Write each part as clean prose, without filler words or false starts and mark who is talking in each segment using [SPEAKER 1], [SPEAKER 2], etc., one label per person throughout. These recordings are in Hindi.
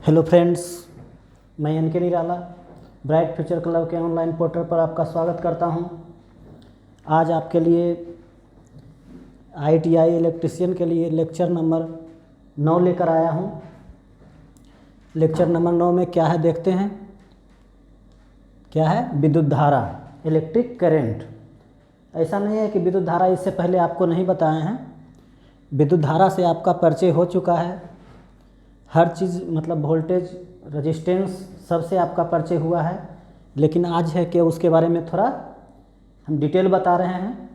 [SPEAKER 1] हेलो फ्रेंड्स, मैं एन के निराला ब्राइट फ्यूचर क्लब के ऑनलाइन पोर्टल पर आपका स्वागत करता हूं। आज आपके लिए ITI इलेक्ट्रिशियन के लिए लेक्चर नंबर 9 लेकर आया हूं। लेक्चर नंबर 9 में क्या है देखते हैं। क्या है? विद्युत धारा, इलेक्ट्रिक करंट। ऐसा नहीं है कि विद्युत धारा इससे पहले आपको नहीं बताए हैं। विद्युत धारा से आपका परिचय हो चुका है। हर चीज़ मतलब वोल्टेज, रेजिस्टेंस सबसे आपका परिचय हुआ है। लेकिन आज है कि उसके बारे में थोड़ा हम डिटेल बता रहे हैं,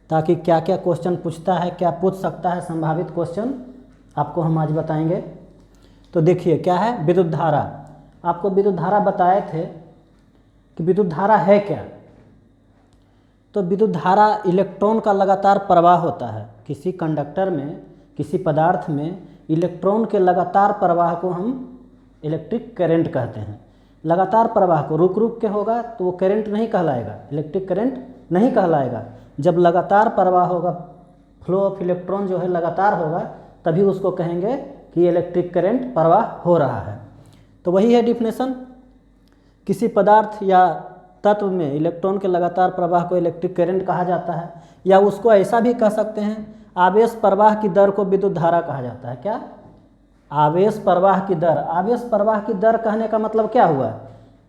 [SPEAKER 1] ताकि क्या क्या क्वेश्चन पूछता है, क्या पूछ सकता है, संभावित क्वेश्चन आपको हम आज बताएंगे। तो देखिए क्या है विद्युत धारा। आपको विद्युत धारा बताए थे कि विद्युत धारा है क्या। तो विद्युत धारा इलेक्ट्रॉन का लगातार प्रवाह होता है। किसी कंडक्टर में, किसी पदार्थ में इलेक्ट्रॉन के लगातार प्रवाह को हम इलेक्ट्रिक करंट कहते हैं। लगातार प्रवाह को रुक रुक के होगा तो वो करंट नहीं कहलाएगा, इलेक्ट्रिक करंट नहीं कहलाएगा। जब लगातार प्रवाह होगा, फ्लो ऑफ इलेक्ट्रॉन जो है लगातार होगा, तभी उसको कहेंगे कि इलेक्ट्रिक करंट प्रवाह हो रहा है। तो वही है डिफिनेशन। किसी पदार्थ या तत्व में इलेक्ट्रॉन के लगातार प्रवाह को इलेक्ट्रिक करंट कहा जाता है। या उसको ऐसा भी कह सकते हैं, आवेश प्रवाह की दर को विद्युत धारा कहा जाता है। क्या? आवेश प्रवाह की दर। आवेश प्रवाह की दर कहने का मतलब क्या हुआ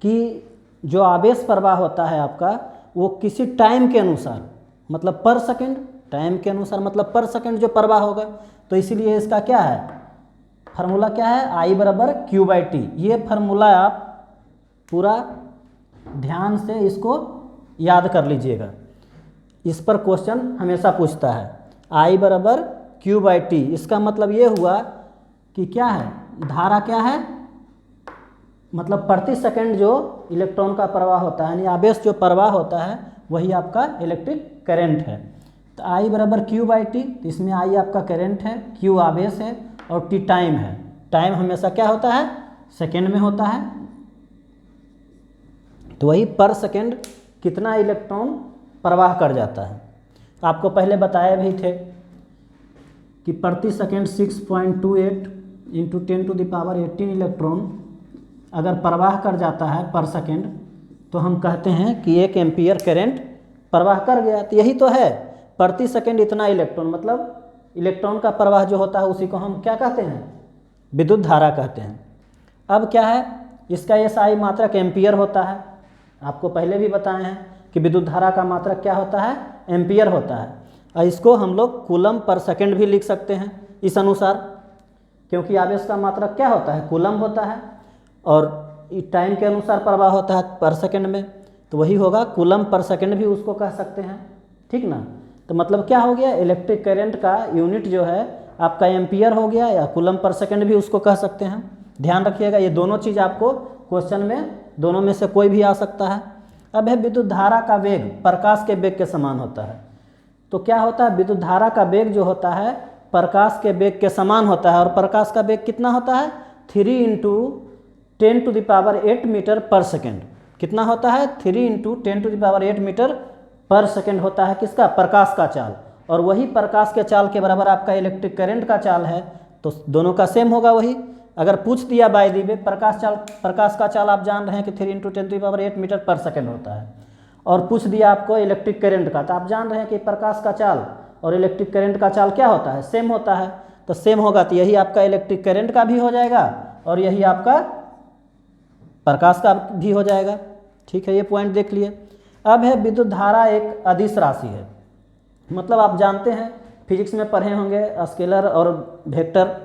[SPEAKER 1] कि जो आवेश प्रवाह होता है आपका, वो किसी टाइम के अनुसार, मतलब पर सेकंड, टाइम के अनुसार मतलब पर सेकंड जो प्रवाह होगा। तो इसीलिए इसका क्या है फार्मूला, क्या है? I बराबर Q/T। ये फार्मूला आप पूरा ध्यान से इसको याद कर लीजिएगा। इस पर क्वेश्चन हमेशा पूछता है। I बराबर Q/T। इसका मतलब ये हुआ कि क्या है, धारा क्या है, मतलब प्रति सेकंड जो इलेक्ट्रॉन का प्रवाह होता है, यानी आवेश जो प्रवाह होता है, वही आपका इलेक्ट्रिक करंट है। तो I बराबर Q/T। तो इसमें I आपका करंट है, Q आवेश है और T टाइम है। टाइम हमेशा क्या होता है? सेकंड में होता है। तो वही पर सेकंड कितना इलेक्ट्रॉन प्रवाह कर जाता है। आपको पहले बताए भी थे कि प्रति सेकंड 6.28 × 10⁻18 इलेक्ट्रॉन अगर प्रवाह कर जाता है पर सेकंड, तो हम कहते हैं कि 1 एम्पियर करंट प्रवाह कर गया। तो यही तो है, प्रति सेकंड इतना इलेक्ट्रॉन, मतलब इलेक्ट्रॉन का प्रवाह जो होता है उसी को हम क्या कहते हैं? विद्युत धारा कहते हैं। अब क्या है, इसका SI मात्रक एम्पियर होता है। आपको पहले भी बताए हैं कि विद्युत धारा का मात्रक क्या होता है? एम्पियर होता है। और इसको हम लोग कूलम पर सेकंड भी लिख सकते हैं इस अनुसार, क्योंकि आवेश का मात्रक क्या होता है? कूलम होता है, और टाइम के अनुसार प्रवाह होता है पर सेकंड में, तो वही होगा कूलम पर सेकंड भी उसको कह सकते हैं। ठीक ना? तो मतलब क्या हो गया, इलेक्ट्रिक करंट का यूनिट जो है आपका एम्पियर हो गया, या कूलम पर सेकंड भी उसको कह सकते हैं। ध्यान रखिएगा, ये दोनों चीज़ आपको क्वेश्चन में दोनों में से कोई भी आ सकता है। अब है विद्युत धारा का वेग प्रकाश के वेग के समान होता है। तो क्या होता है, विद्युत धारा का वेग जो होता है प्रकाश के वेग के समान होता है। और प्रकाश का वेग कितना होता है? 3 × 10⁸ मीटर पर सेकंड। कितना होता है? 3 × 10⁸ मीटर पर सेकंड होता है। किसका? प्रकाश का चाल। और वही प्रकाश के चाल के बराबर आपका इलेक्ट्रिक करंट का चाल है। तो दोनों का सेम होगा वही। अगर पूछ दिया बाय दी वे प्रकाश का चाल आप जान रहे हैं कि 3 × 10⁸ मीटर पर सेकंड होता है, और पूछ दिया आपको इलेक्ट्रिक करंट का, तो आप जान रहे हैं कि प्रकाश का चाल और इलेक्ट्रिक करंट का चाल क्या होता है? सेम होता है। तो सेम होगा तो यही आपका इलेक्ट्रिक करंट का भी हो जाएगा और यही आपका प्रकाश का भी हो जाएगा। ठीक है, ये पॉइंट देख लिए। अब है विद्युत धारा एक अदिश राशि है। मतलब आप जानते हैं, फिजिक्स में पढ़े होंगे स्केलर और वेक्टर।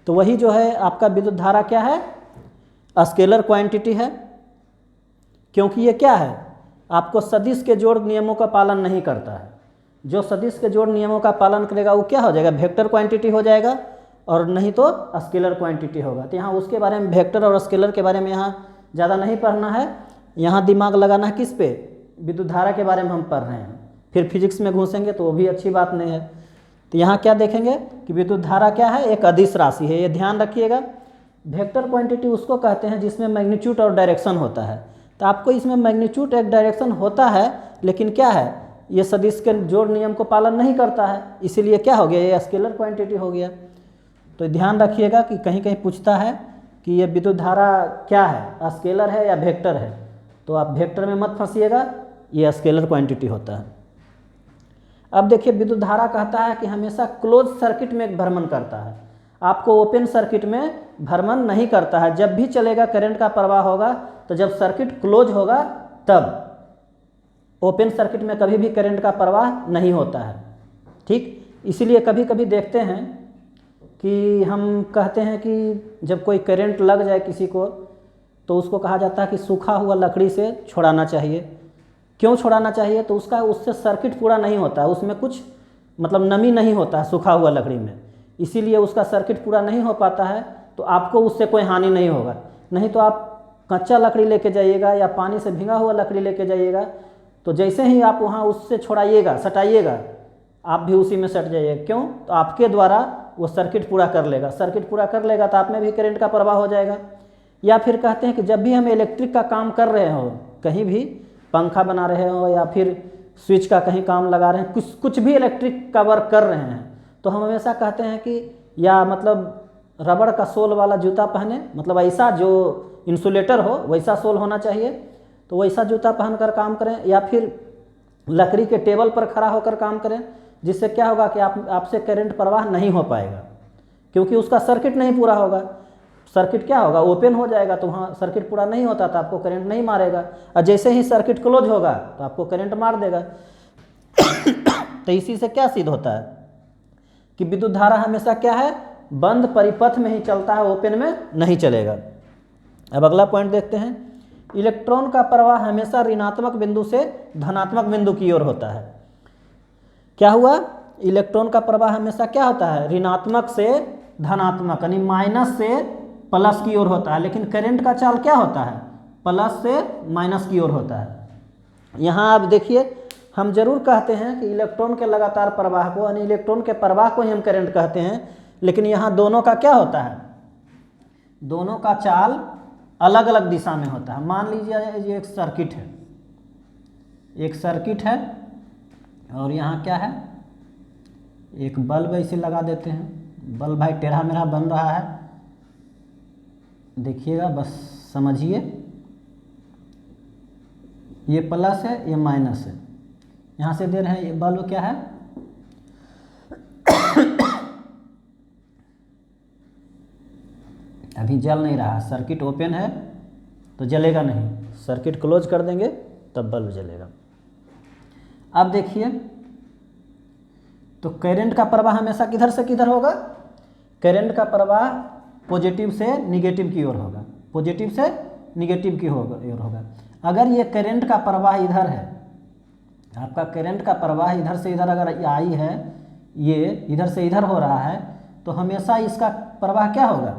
[SPEAKER 1] तो वही जो है आपका विद्युत धारा क्या है? स्केलर क्वांटिटी है। क्योंकि ये क्या है, आपको सदिश के जोड़ नियमों का पालन नहीं करता है। जो सदिश के जोड़ नियमों का पालन करेगा वो क्या हो जाएगा? वेक्टर क्वांटिटी हो जाएगा, और नहीं तो स्केलर क्वांटिटी होगा। तो यहाँ उसके बारे में, वेक्टर और स्केलर के बारे में यहाँ ज़्यादा नहीं पढ़ना है। यहाँ दिमाग लगाना है किस पे? विद्युत धारा के बारे में हम पढ़ रहे हैं। फिर फिजिक्स में घुसेंगे तो वो भी अच्छी बात नहीं है। तो यहाँ क्या देखेंगे कि विद्युत धारा क्या है? एक अदिश राशि है। ये ध्यान रखिएगा। वेक्टर क्वांटिटी उसको कहते हैं जिसमें मैग्नीट्यूड और डायरेक्शन होता है। तो आपको इसमें मैग्नीट्यूड एक डायरेक्शन होता है, लेकिन क्या है, ये सदिश के जोड़ नियम को पालन नहीं करता है, इसीलिए क्या हो गया, ये स्केलर क्वांटिटी हो गया। तो ध्यान रखिएगा कि कहीं कहीं पूछता है कि ये विद्युत धारा क्या है, स्केलर है या वेक्टर है, तो आप वेक्टर में मत फंसिएगा, ये स्केलर क्वांटिटी होता है। अब देखिए विद्युत धारा कहता है कि हमेशा क्लोज सर्किट में भ्रमण करता है, आपको ओपन सर्किट में भ्रमण नहीं करता है। जब भी चलेगा करंट का प्रवाह होगा तो जब सर्किट क्लोज होगा तब, ओपन सर्किट में कभी भी करंट का प्रवाह नहीं होता है। ठीक, इसीलिए कभी कभी देखते हैं कि हम कहते हैं कि जब कोई करंट लग जाए किसी को तो उसको कहा जाता है कि सूखा हुआ लकड़ी से छुड़ाना चाहिए। क्यों छुड़ाना चाहिए? तो उससे सर्किट पूरा नहीं होता है, उसमें कुछ मतलब नमी नहीं होता है सूखा हुआ लकड़ी में, इसीलिए उसका सर्किट पूरा नहीं हो पाता है, तो आपको उससे कोई हानि नहीं होगा। नहीं तो आप कच्चा लकड़ी लेके जाइएगा या पानी से भीगा हुआ लकड़ी लेके जाइएगा, तो जैसे ही आप वहाँ उससे छुड़ाइएगा, सटाइएगा, आप भी उसी में सट जाइएगा। क्यों? तो आपके द्वारा वो सर्किट पूरा कर लेगा, सर्किट पूरा कर लेगा तो आप में भी करंट का प्रवाह हो जाएगा। या फिर कहते हैं कि जब भी हम इलेक्ट्रिक का काम कर रहे हो, कहीं भी पंखा बना रहे हो या फिर स्विच का कहीं काम लगा रहे हैं, कुछ भी इलेक्ट्रिक का वर्क कर रहे हैं, तो हम हमेशा कहते हैं कि या मतलब रबड़ का सोल वाला जूता पहने, मतलब ऐसा जो इंसुलेटर हो वैसा सोल होना चाहिए, तो वैसा जूता पहनकर काम करें। या फिर लकड़ी के टेबल पर खड़ा होकर काम करें, जिससे क्या होगा कि आपसे करंट प्रवाह नहीं हो पाएगा, क्योंकि उसका सर्किट नहीं पूरा होगा। सर्किट क्या होगा, ओपन हो जाएगा, तो वहाँ सर्किट पूरा नहीं होता तो आपको करंट नहीं मारेगा, और जैसे ही सर्किट क्लोज होगा तो आपको करंट मार देगा। तो इसी से क्या सिद्ध होता है कि विद्युत धारा हमेशा क्या है, बंद परिपथ में ही चलता है, ओपन में नहीं चलेगा। अब अगला पॉइंट देखते हैं, इलेक्ट्रॉन का प्रवाह हमेशा ऋणात्मक बिंदु से धनात्मक बिंदु की ओर होता है। क्या हुआ, इलेक्ट्रॉन का प्रवाह हमेशा क्या होता है, ऋणात्मक से धनात्मक यानी माइनस से प्लस की ओर होता है, लेकिन करंट का चाल क्या होता है, प्लस से माइनस की ओर होता है। यहाँ आप देखिए, हम जरूर कहते हैं कि इलेक्ट्रॉन के लगातार प्रवाह को यानी इलेक्ट्रॉन के प्रवाह को ही हम करंट कहते हैं, लेकिन यहाँ दोनों का क्या होता है, दोनों का चाल अलग अलग दिशा में होता है। मान लीजिए ये एक सर्किट है, एक सर्किट है और यहाँ क्या है, एक बल्ब ऐसे लगा देते हैं। बल्ब भाई टेढ़ा मेढ़ा बन रहा है, देखिएगा बस समझिए, ये प्लस है ये माइनस है, यहाँ से दे रहे हैं, ये बल्ब क्या है, अभी जल नहीं रहा, सर्किट ओपन है तो जलेगा नहीं, सर्किट क्लोज कर देंगे तब बल्ब जलेगा। अब देखिए, तो करंट का प्रवाह हमेशा किधर से किधर होगा, करंट का प्रवाह पॉजिटिव से निगेटिव की ओर होगा, पॉजिटिव से निगेटिव की ओर होगा। अगर ये करंट का प्रवाह इधर है, आपका करंट का प्रवाह इधर से इधर अगर आई है, ये इधर से इधर हो रहा है, तो हमेशा इसका प्रवाह क्या होगा,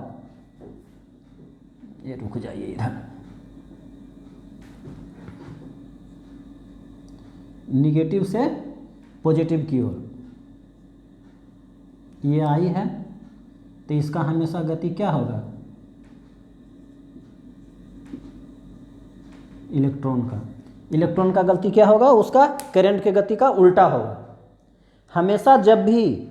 [SPEAKER 1] ये रुक जाइए इधर, निगेटिव से पॉजिटिव की ओर ये आई है, तो इसका हमेशा गति क्या होगा, इलेक्ट्रॉन का गति क्या होगा, उसका करंट के गति का उल्टा होगा। हमेशा जब भी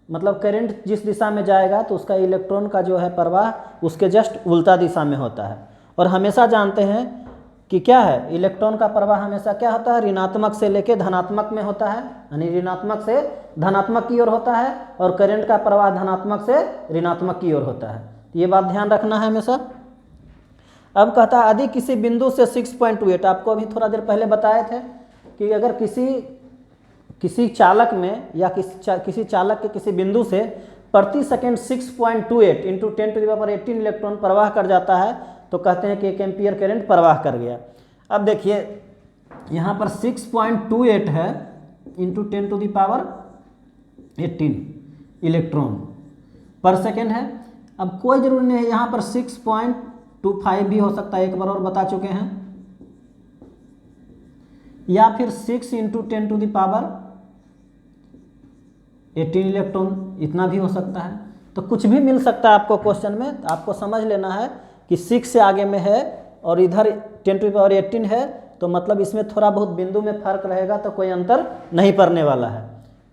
[SPEAKER 1] मतलब करंट जिस दिशा में जाएगा तो उसका इलेक्ट्रॉन का जो है प्रवाह उसके जस्ट उल्टा दिशा में होता है। और हमेशा जानते हैं कि क्या है, इलेक्ट्रॉन का प्रवाह हमेशा क्या होता है, ऋणात्मक से लेके धनात्मक में होता है, यानी ऋणात्मक से धनात्मक की ओर होता है, और करंट का प्रवाह धनात्मक से ऋणात्मक की ओर होता है। तो ये बात ध्यान रखना है हमेशा। अब कहता है यदि किसी बिंदु से 6.28, आपको अभी थोड़ा देर पहले बताए थे कि अगर किसी चालक में या किसी चालक के किसी बिंदु से प्रति सेकंड 6.28 इंटू 10⁻18 इलेक्ट्रॉन प्रवाह कर जाता है, तो कहते हैं कि 1 एम्पियर करंट प्रवाह कर गया। अब देखिए यहाँ पर 6.28 है इंटू 10⁻18 इलेक्ट्रॉन पर सेकेंड है। अब कोई जरूरी नहीं है, यहाँ पर 6.25 भी हो सकता है, एक बार और बता चुके हैं, या फिर 6 इंटू 10⁻18 इलेक्ट्रॉन, इतना भी हो सकता है। तो कुछ भी मिल सकता है आपको क्वेश्चन में, तो आपको समझ लेना है कि 6 से आगे में है और इधर 10⁻18 है, तो मतलब इसमें थोड़ा बहुत बिंदु में फर्क रहेगा, तो कोई अंतर नहीं पड़ने वाला है।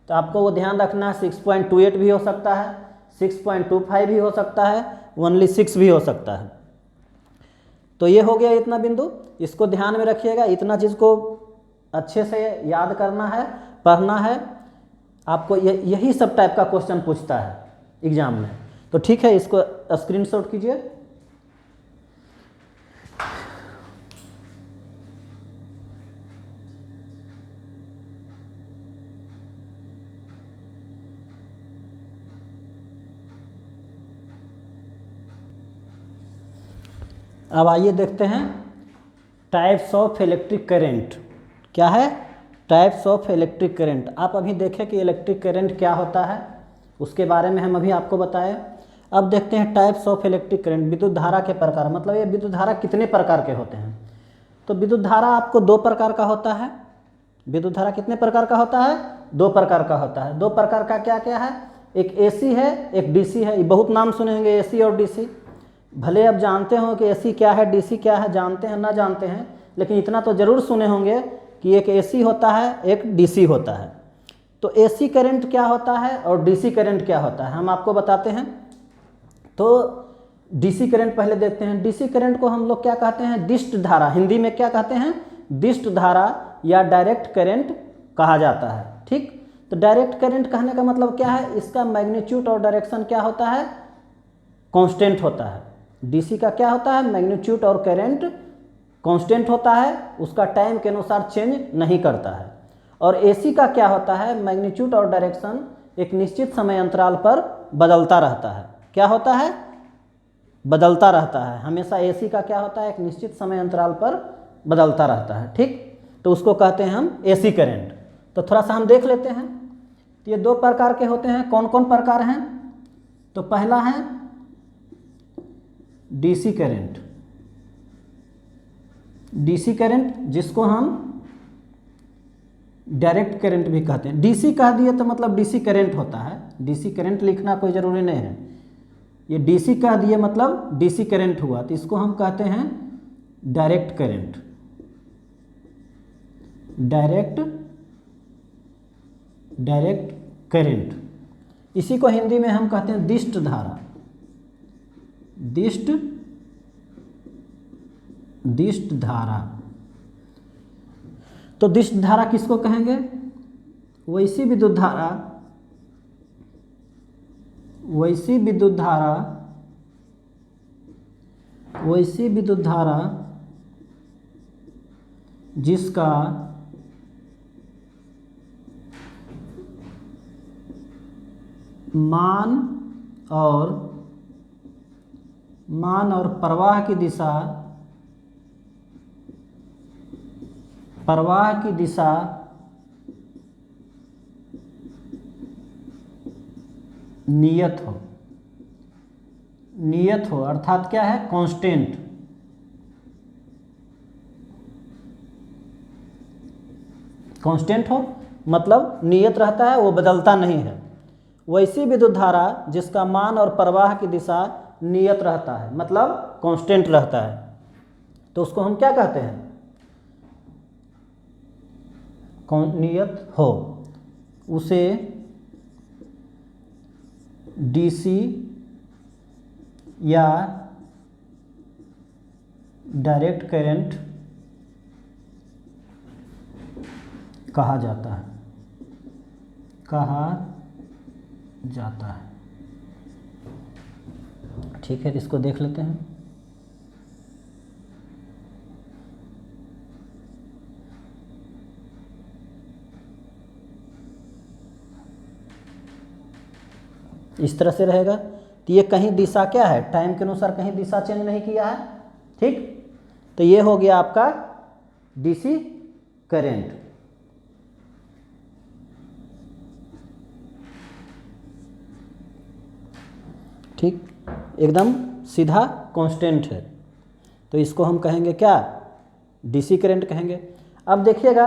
[SPEAKER 1] तो आपको वो ध्यान रखना है, 6.28 भी हो सकता है, 6.25 भी हो सकता है, ओनली 6 भी हो सकता है। तो ये हो गया इतना बिंदु, इसको ध्यान में रखिएगा, इतना चीज़ को अच्छे से याद करना है, पढ़ना है आपको। यही सब टाइप का क्वेश्चन पूछता है एग्जाम में। तो ठीक है, इसको स्क्रीनशॉट कीजिए। अब आइए देखते हैं टाइप्स ऑफ इलेक्ट्रिक करंट। क्या है? Types of electric current. आप अभी देखें कि इलेक्ट्रिक करंट क्या होता है, उसके बारे में हम अभी आपको बताएं। अब देखते हैं टाइप्स ऑफ इलेक्ट्रिक करंट, विद्युत धारा के प्रकार, मतलब ये विद्युत धारा कितने प्रकार के होते हैं। तो विद्युत धारा आपको 2 प्रकार का होता है। विद्युत धारा कितने प्रकार का होता है? 2 प्रकार का होता है। 2 प्रकार का क्या क्या है? एक एसी है, एक डीसी है। ये बहुत नाम सुने होंगे एसी और डीसी। भले आप जानते हो कि एसी क्या है, डीसी क्या है, जानते हैं ना जानते हैं, लेकिन इतना तो ज़रूर सुने होंगे कि एक एसी होता है, एक डीसी होता है। तो एसी करंट क्या होता है और डीसी करंट क्या होता है, हम आपको बताते हैं। तो डीसी करंट पहले देखते हैं। डीसी करंट को हम लोग क्या कहते हैं? दिष्ट धारा। हिंदी में क्या कहते हैं? दिष्ट धारा या डायरेक्ट करंट कहा जाता है। ठीक, तो डायरेक्ट करंट कहने का मतलब क्या है? इसका मैग्नीट्यूड और डायरेक्शन क्या होता है? कांस्टेंट होता है। डीसी का क्या होता है? मैग्नीट्यूड और करंट कांस्टेंट होता है, उसका टाइम के अनुसार चेंज नहीं करता है। और एसी का क्या होता है? मैग्नीट्यूड और डायरेक्शन एक निश्चित समय अंतराल पर बदलता रहता है। क्या होता है? बदलता रहता है। हमेशा एसी का क्या होता है? एक निश्चित समय अंतराल पर बदलता रहता है। ठीक, तो उसको कहते हैं हम एसी करंट। तो थोड़ा सा हम देख लेते हैं। तो ये 2 प्रकार के होते हैं। कौन कौन प्रकार हैं? तो पहला है डीसी करंट। डीसी करंट जिसको हम डायरेक्ट करंट भी कहते हैं। डीसी कह दिए तो मतलब डीसी करंट होता है। डीसी करंट लिखना कोई ज़रूरी नहीं है। ये डीसी कह दिए मतलब डीसी करंट हुआ, तो इसको हम कहते हैं डायरेक्ट करंट। डायरेक्ट करंट, इसी को हिंदी में हम कहते हैं दिष्ट धारा। दिष्ट धारा। तो दिष्ट धारा किसको कहेंगे? वैसी विद्युत धारा जिसका मान और प्रवाह की दिशा नियत हो, अर्थात क्या है? कांस्टेंट। कांस्टेंट हो मतलब नियत रहता है, वो बदलता नहीं है। वैसी विद्युत धारा जिसका मान और प्रवाह की दिशा नियत रहता है, मतलब कांस्टेंट रहता है, तो उसको हम क्या कहते हैं? नियत हो, उसे डीसी या डायरेक्ट करंट कहा जाता है। ठीक है, इसको देख लेते हैं। इस तरह से रहेगा। तो ये कहीं दिशा क्या है? टाइम के अनुसार कहीं दिशा चेंज नहीं किया है। ठीक, तो ये हो गया आपका डीसी करंट। ठीक, एकदम सीधा कांस्टेंट है, तो इसको हम कहेंगे क्या? डीसी करंट कहेंगे। अब देखिएगा,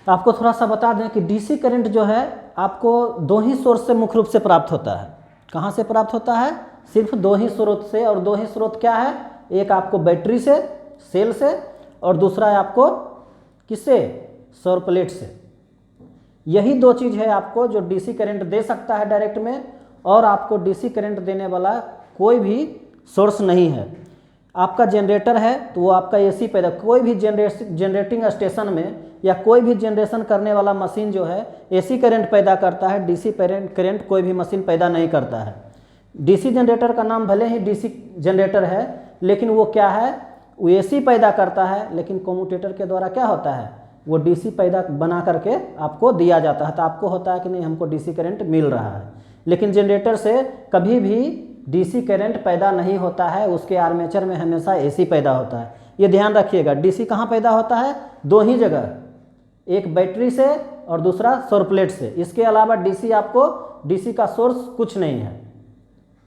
[SPEAKER 1] आपको थोड़ा सा बता दें कि डीसी करंट जो है आपको 2 ही सोर्स से मुख्य रूप से प्राप्त होता है। कहाँ से प्राप्त होता है? सिर्फ 2 ही स्रोत से। और 2 ही स्रोत क्या है? एक आपको बैटरी से, सेल से, और दूसरा है आपको किससे? सौर प्लेट से। यही 2 चीज़ है आपको जो डीसी करंट दे सकता है डायरेक्ट में, और आपको डीसी करंट देने वाला कोई भी सोर्स नहीं है। आपका जनरेटर है तो वो आपका एसी पैदा, कोई भी जनरेटिंग स्टेशन में या कोई भी जनरेशन करने वाला मशीन जो है एसी करंट पैदा करता है, डीसी करंट कोई भी मशीन पैदा नहीं करता है। डीसी जनरेटर का नाम भले ही डीसी जनरेटर है, लेकिन वो क्या है, वो एसी पैदा करता है, लेकिन कम्यूटेटर के द्वारा क्या होता है, वो डीसी पैदा बना करके आपको दिया जाता है। तो आपको होता है कि नहीं हमको डीसी करंट मिल रहा है, लेकिन जनरेटर से कभी भी डीसी करंट पैदा नहीं होता है, उसके आर्मेचर में हमेशा एसी पैदा होता है। ये ध्यान रखिएगा। डीसी कहाँ पैदा होता है, दो ही जगह, एक बैटरी से और दूसरा सौर प्लेट से। इसके अलावा डीसी का सोर्स कुछ नहीं है।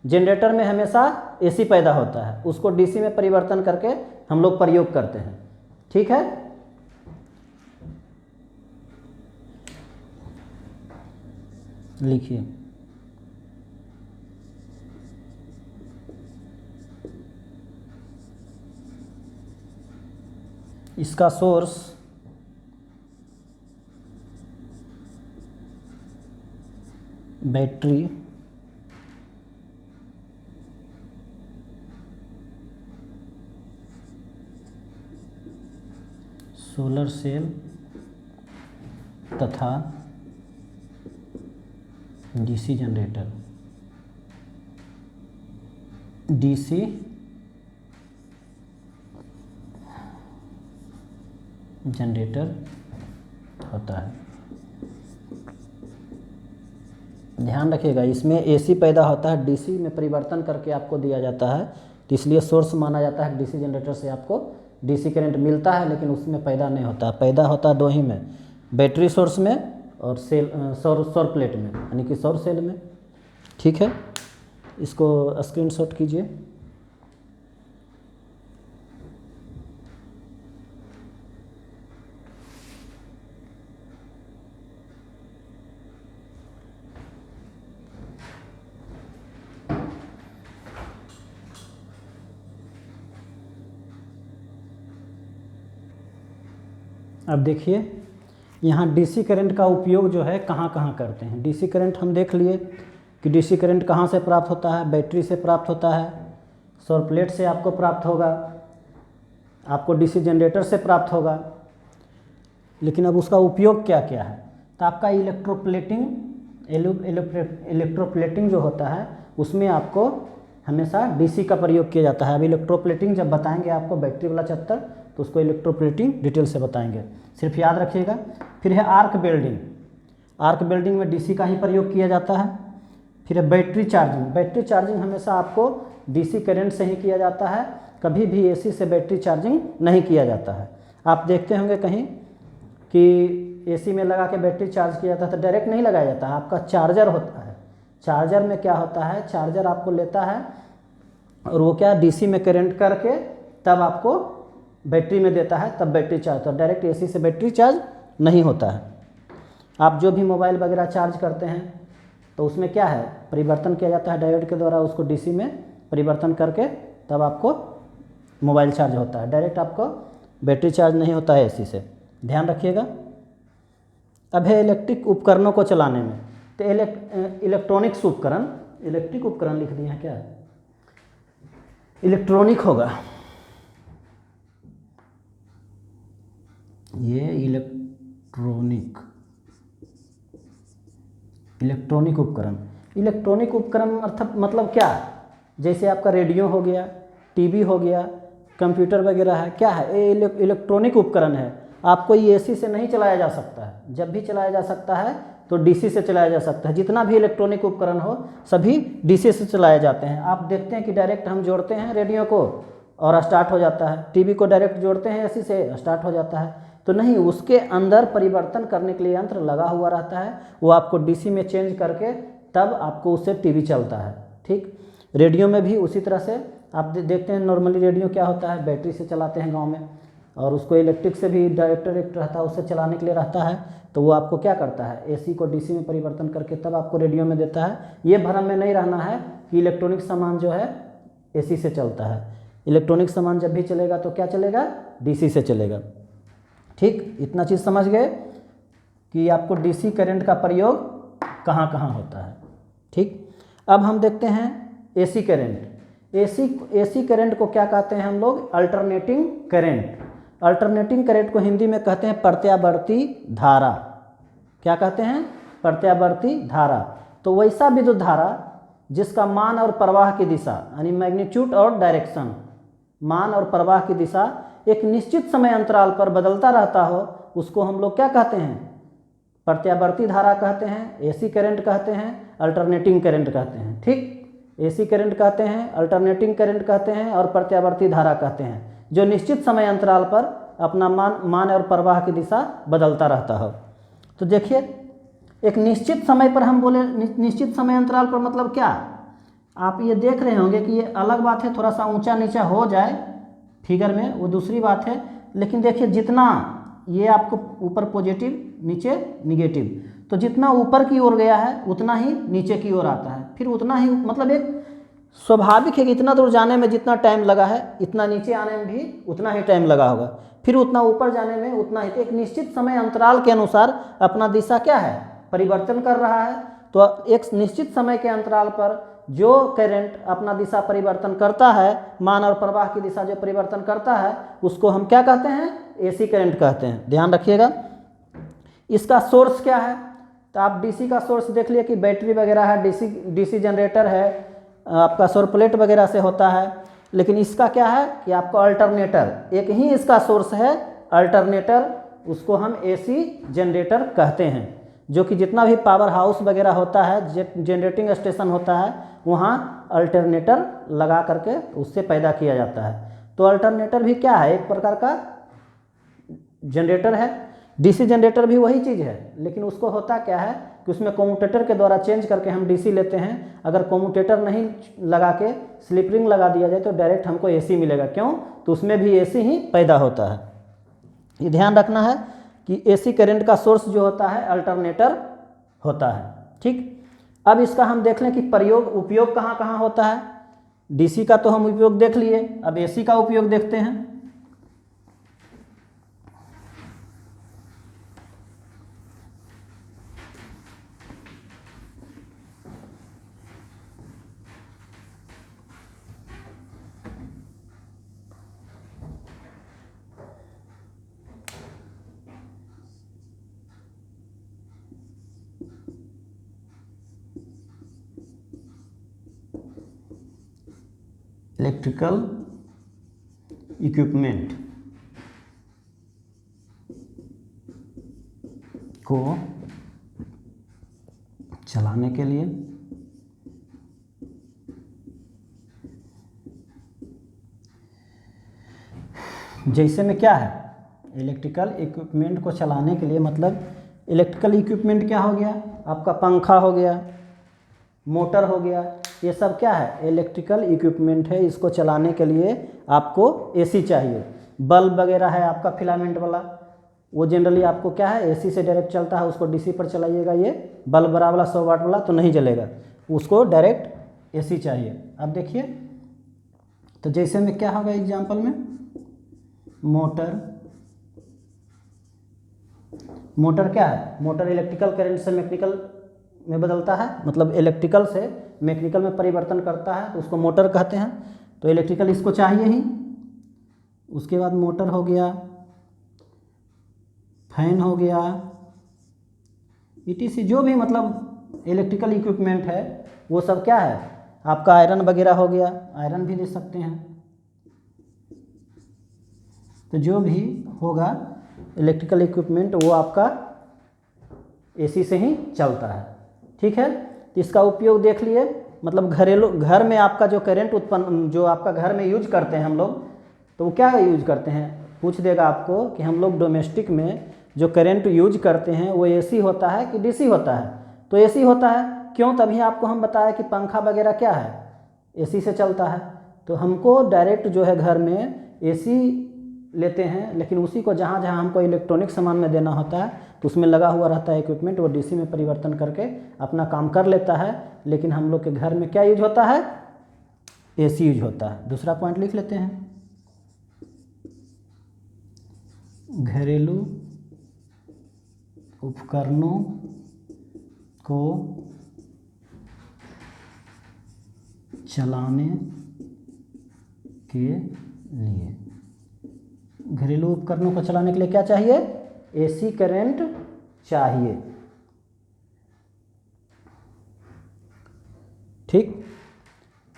[SPEAKER 1] जनरेटर में हमेशा एसी पैदा होता है, उसको डीसी में परिवर्तन करके हम लोग प्रयोग करते हैं। ठीक है, लिखिए। इसका सोर्स बैटरी, सोलर सेल तथा डीसी जनरेटर, डीसी जनरेटर होता है। ध्यान रखिएगा, इसमें एसी पैदा होता है, डीसी में परिवर्तन करके आपको दिया जाता है, तो इसलिए सोर्स माना जाता है। डीसी जनरेटर से आपको डीसी करंट मिलता है, लेकिन उसमें पैदा नहीं होता। पैदा होता है दो ही में, बैटरी सोर्स में और सौर प्लेट में, यानी कि सौर सेल में। ठीक है, इसको स्क्रीनशॉट कीजिए। अब देखिए यहाँ डीसी करंट का उपयोग जो है कहाँ कहाँ करते हैं। डीसी करंट हम देख लिए कि डीसी करंट कहाँ से प्राप्त होता है, बैटरी से प्राप्त होता है, सौर प्लेट से आपको प्राप्त होगा, आपको डीसी जनरेटर से प्राप्त होगा। लेकिन अब उसका उपयोग क्या क्या है, तो आपका इलेक्ट्रोप्लेटिंग जो होता है उसमें आपको हमेशा डीसी का प्रयोग किया जाता है। अब इलेक्ट्रोप्लेटिंग जब बताएंगे आपको बैटरी वाला चैप्टर, तो उसको इलेक्ट्रोप्लेटिंग डिटेल से बताएंगे, सिर्फ याद रखिएगा। फिर है आर्क वेल्डिंग। आर्क वेल्डिंग में डीसी का ही प्रयोग किया जाता है। फिर है बैटरी चार्जिंग। बैटरी चार्जिंग हमेशा आपको डीसी करंट से ही किया जाता है, कभी भी एसी से बैटरी चार्जिंग नहीं किया जाता है। आप देखते होंगे कहीं कि एसी में लगा के बैटरी चार्ज किया जाता है, तो डायरेक्ट नहीं लगाया जाता है, आपका चार्जर होता है। चार्जर में क्या होता है, चार्जर आपको लेता है और वो क्या डीसी में करंट करके तब आपको बैटरी में देता है, तब बैटरी चार्ज। तो डायरेक्ट एसी से बैटरी चार्ज नहीं होता है। आप जो भी मोबाइल वगैरह चार्ज करते हैं तो उसमें क्या है, परिवर्तन किया जाता है डायोड के द्वारा, उसको डीसी में परिवर्तन करके तब आपको मोबाइल चार्ज होता है। डायरेक्ट आपको बैटरी चार्ज नहीं होता है एसी से, ध्यान रखिएगा। अब है इलेक्ट्रिक उपकरणों को चलाने में, तो इलेक्ट्रॉनिक्स उपकरण, इलेक्ट्रिक उपकरण लिख दिए हैं क्या, इलेक्ट्रॉनिक होगा ये, इलेक्ट्रॉनिक उपकरण। इलेक्ट्रॉनिक उपकरण अर्थात मतलब क्या, जैसे आपका रेडियो हो गया, टीवी हो गया, कंप्यूटर वगैरह है, क्या है ये इलेक्ट्रॉनिक उपकरण है। आपको ये एसी से नहीं चलाया जा सकता है, जब भी चलाया जा सकता है तो डीसी से चलाया जा सकता है। जितना भी इलेक्ट्रॉनिक उपकरण हो सभी डीसी से चलाए जाते हैं। आप देखते हैं कि डायरेक्ट हम जोड़ते हैं रेडियो को और स्टार्ट हो जाता है, टीवी को डायरेक्ट जोड़ते हैं एसी से, स्टार्ट हो जाता है। तो नहीं, उसके अंदर परिवर्तन करने के लिए यंत्र लगा हुआ रहता है, वो आपको डीसी में चेंज करके तब आपको उससे टीवी चलता है। ठीक, रेडियो में भी उसी तरह से आप देखते हैं, नॉर्मली रेडियो क्या होता है, बैटरी से चलाते हैं गांव में, और उसको इलेक्ट्रिक से भी डायरेक्टर एक रहता है, उससे चलाने के लिए रहता है। तो वो आपको क्या करता है, एसी को डीसी में परिवर्तन करके तब आपको रेडियो में देता है। ये भ्रम में नहीं रहना है कि इलेक्ट्रॉनिक सामान जो है एसी से चलता है। इलेक्ट्रॉनिक सामान जब भी चलेगा तो क्या चलेगा, डीसी से चलेगा। ठीक, इतना चीज़ समझ गए कि आपको डीसी करंट का प्रयोग कहाँ कहाँ होता है। ठीक, अब हम देखते हैं एसी करंट। एसी करंट को क्या कहते हैं हम लोग? Alternating current. अल्टरनेटिंग करंट को हिंदी में कहते हैं प्रत्यावर्ती धारा। क्या कहते हैं? प्रत्यावर्ती धारा। तो वैसा विद्युत धारा जिसका मान और प्रवाह की दिशा यानी मैग्नीट्यूड और डायरेक्शन, मान और प्रवाह की दिशा एक निश्चित समय अंतराल पर बदलता रहता हो, उसको हम लोग क्या कहते हैं? प्रत्यावर्ती धारा कहते हैं, एसी करंट कहते हैं, अल्टरनेटिंग करंट कहते हैं। ठीक, एसी करंट कहते हैं, अल्टरनेटिंग करंट कहते हैं और प्रत्यावर्ती धारा कहते हैं, जो निश्चित समय अंतराल पर अपना मान और प्रवाह की दिशा बदलता रहता हो। तो देखिए, एक निश्चित समय पर हम बोले, निश्चित समय अंतराल पर मतलब क्या? आप ये देख रहे होंगे कि ये अलग बात है, थोड़ा सा ऊंचा नीचा हो जाए फिगर में, वो दूसरी बात है। लेकिन देखिए, जितना ये आपको ऊपर पॉजिटिव नीचे निगेटिव, तो जितना ऊपर की ओर गया है उतना ही नीचे की ओर आता है, फिर उतना ही, मतलब एक स्वाभाविक है कि इतना दूर जाने में जितना टाइम लगा है, इतना नीचे आने में भी उतना ही टाइम लगा होगा, फिर उतना ऊपर जाने में उतना ही। एक निश्चित समय अंतराल के अनुसार अपना दिशा क्या है? परिवर्तन कर रहा है। तो एक निश्चित समय के अंतराल पर जो करंट अपना दिशा परिवर्तन करता है, मान और प्रवाह की दिशा जो परिवर्तन करता है, उसको हम क्या कहते हैं? एसी करंट कहते हैं। ध्यान रखिएगा। इसका सोर्स क्या है? तो आप डीसी का सोर्स देख लिए कि बैटरी वगैरह है, डीसी जनरेटर है, आपका सौर प्लेट वगैरह से होता है। लेकिन इसका क्या है कि आपको अल्टरनेटर, एक ही इसका सोर्स है अल्टरनेटर, उसको हम एसी जनरेटर कहते हैं। जो कि जितना भी पावर हाउस वगैरह होता है, जनरेटिंग स्टेशन होता है, वहाँ अल्टरनेटर लगा करके उससे पैदा किया जाता है। तो अल्टरनेटर भी क्या है? एक प्रकार का जनरेटर है। डीसी जनरेटर भी वही चीज़ है, लेकिन उसको होता क्या है कि उसमें कम्यूटेटर के द्वारा चेंज करके हम डीसी लेते हैं। अगर कम्यूटेटर नहीं लगा के स्लिप रिंग लगा दिया जाए तो डायरेक्ट हमको एसी मिलेगा। क्यों? तो उसमें भी एसी ही पैदा होता है। ये ध्यान रखना है कि एसी करंट का सोर्स जो होता है अल्टरनेटर होता है। ठीक, अब इसका हम देख लें कि उपयोग कहाँ कहाँ होता है। डीसी का तो हम उपयोग देख लिए, अब एसी का उपयोग देखते हैं। इलेक्ट्रिकल इक्विपमेंट को चलाने के लिए जैसे में क्या है, इलेक्ट्रिकल इक्विपमेंट को चलाने के लिए मतलब इलेक्ट्रिकल इक्विपमेंट क्या हो गया? आपका पंखा हो गया, मोटर हो गया, ये सब क्या है? इलेक्ट्रिकल इक्विपमेंट है। इसको चलाने के लिए आपको एसी चाहिए। बल्ब वगैरह है आपका फिलामेंट वाला, वो जनरली आपको क्या है? एसी से डायरेक्ट चलता है। उसको डीसी पर चलाइएगा, ये बल्ब बड़ा वाला 100 वाट वाला तो नहीं जलेगा, उसको डायरेक्ट एसी चाहिए। अब देखिए, तो जैसे में क्या होगा एग्जाम्पल में, मोटर क्या है? मोटर इलेक्ट्रिकल करंट से मैकेनिकल में बदलता है, मतलब इलेक्ट्रिकल से मैकेनिकल में परिवर्तन करता है, तो उसको मोटर कहते हैं। तो इलेक्ट्रिकल इसको चाहिए ही। उसके बाद मोटर हो गया, फैन हो गया, ईटीसी जो भी मतलब इलेक्ट्रिकल इक्विपमेंट है वो सब क्या है? आपका आयरन वगैरह हो गया, आयरन भी दे सकते हैं। तो जो भी होगा इलेक्ट्रिकल इक्विपमेंट वो आपका एसी से ही चलता है। ठीक है, तो इसका उपयोग देख लिए, मतलब घरेलू घर में आपका जो करंट उत्पन्न, जो आपका घर में यूज करते हैं हम लोग, तो वो क्या यूज करते हैं? पूछ देगा आपको कि हम लोग डोमेस्टिक में जो करंट यूज करते हैं वो एसी होता है कि डीसी होता है? तो एसी होता है। क्यों? तभी आपको हम बताया कि पंखा वगैरह क्या है? एसी से चलता है। तो हमको डायरेक्ट जो है घर में एसी लेते हैं, लेकिन उसी को जहाँ जहाँ हमको इलेक्ट्रॉनिक सामान में देना होता है तो उसमें लगा हुआ रहता है इक्विपमेंट, वो डीसी में परिवर्तन करके अपना काम कर लेता है। लेकिन हम लोग के घर में क्या यूज होता है? एसी यूज होता है। दूसरा पॉइंट लिख लेते हैं, घरेलू उपकरणों को चलाने के लिए, घरेलू उपकरणों को चलाने के लिए क्या चाहिए? एसी करंट चाहिए। ठीक,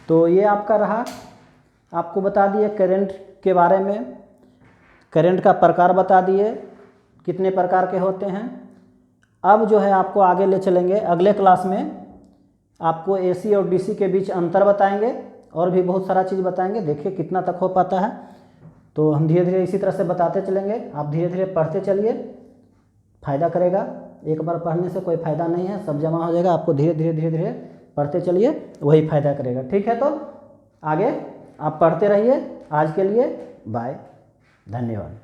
[SPEAKER 1] तो ये आपका रहा, आपको बता दिए करंट के बारे में, करंट का प्रकार बता दिए कितने प्रकार के होते हैं। अब जो है आपको आगे ले चलेंगे, अगले क्लास में आपको एसी और डीसी के बीच अंतर बताएंगे और भी बहुत सारा चीज़ बताएंगे। देखिए कितना तक हो पाता है, तो हम धीरे धीरे इसी तरह से बताते चलेंगे। आप धीरे धीरे पढ़ते चलिए, फ़ायदा करेगा। एक बार पढ़ने से कोई फ़ायदा नहीं है, सब जमा हो जाएगा। आपको धीरे धीरे पढ़ते चलिए, वही फ़ायदा करेगा। ठीक है, तो आगे आप पढ़ते रहिए। आज के लिए बाय, धन्यवाद।